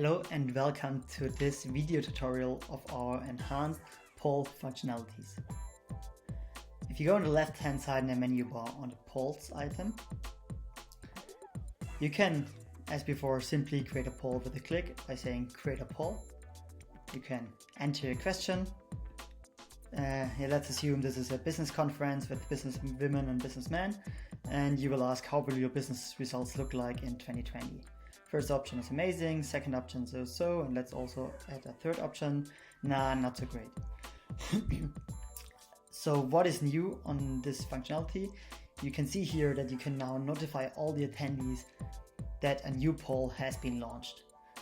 Hello and welcome to this video tutorial of our enhanced poll functionalities. If you go on the left hand side in the menu bar on the polls item, you can, as before, simply create a poll with a click by saying create a poll. You can enter your question. Let's assume this is a business conference with business women and businessmen, and you will ask how will your business results look like in 2020. First option is amazing, second option so, and let's also add a third option, nah, not so great. So what is new on this functionality? You can see here that you can now notify all the attendees that a new poll has been launched.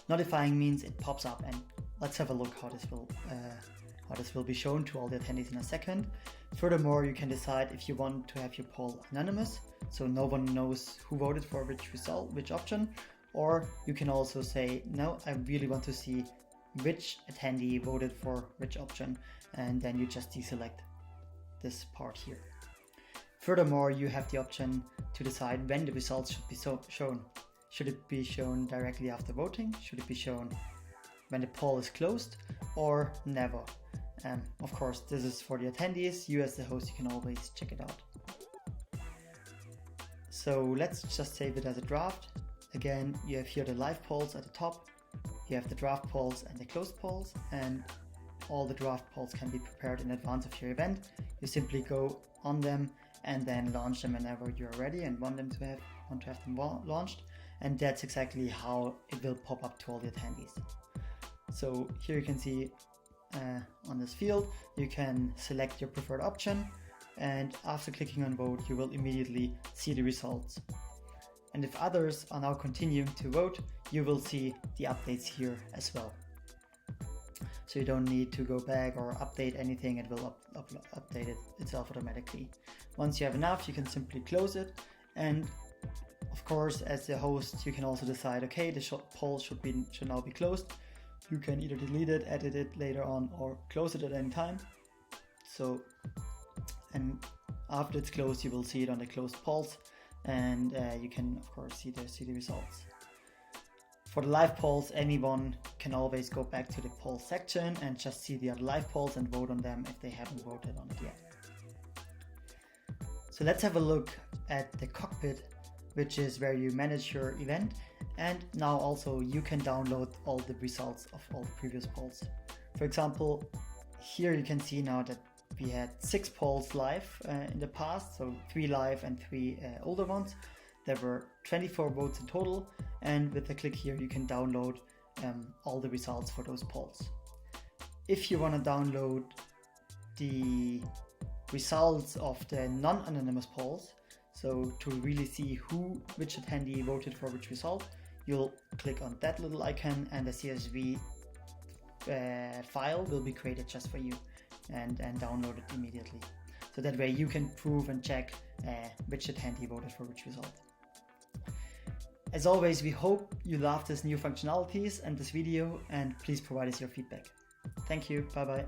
Notifying means it pops up, and let's have a look how this will be shown to all the attendees in a second. Furthermore, you can decide if you want to have your poll anonymous, so no one knows who voted for which option. Or you can also say, no, I really want to see which attendee voted for which option, and then you just deselect this part here. Furthermore, you have the option to decide when the results should be shown. Should it be shown directly after voting? Should it be shown when the poll is closed, or never? Of course, this is for the attendees. You as the host, you can always check it out. So let's just save it as a draft. Again, you have here the live polls at the top, you have the draft polls and the closed polls, and all the draft polls can be prepared in advance of your event. You simply go on them and then launch them whenever you're ready and want to have them launched, and that's exactly how it will pop up to all the attendees. So here you can see on this field, you can select your preferred option, and after clicking on vote, you will immediately see the results. And if others are now continuing to vote, you will see the updates here as well. So you don't need to go back or update anything, it will update it itself automatically. Once you have enough, you can simply close it. And of course, as the host, you can also decide, okay, the poll should now be closed. You can either delete it, edit it later on, or close it at any time. And after it's closed, you will see it on the closed polls. And you can of course see the results. For the live polls, anyone can always go back to the poll section and just see the other live polls and vote on them if they haven't voted on it yet. So let's have a look at the cockpit, which is where you manage your event, and now also you can download all the results of all the previous polls. For example, here you can see now that we had 6 polls live in the past, so 3 live and 3 older ones. There were 24 votes in total, and with a click here you can download all the results for those polls. If you want to download the results of the non-anonymous polls, so to really see which attendee voted for which result, you'll click on that little icon and the CSV file will be created just for you. And download it immediately. So that way you can prove and check which attendee voted for which result. As always, we hope you loved this new functionalities and this video, and please provide us your feedback. Thank you, bye bye.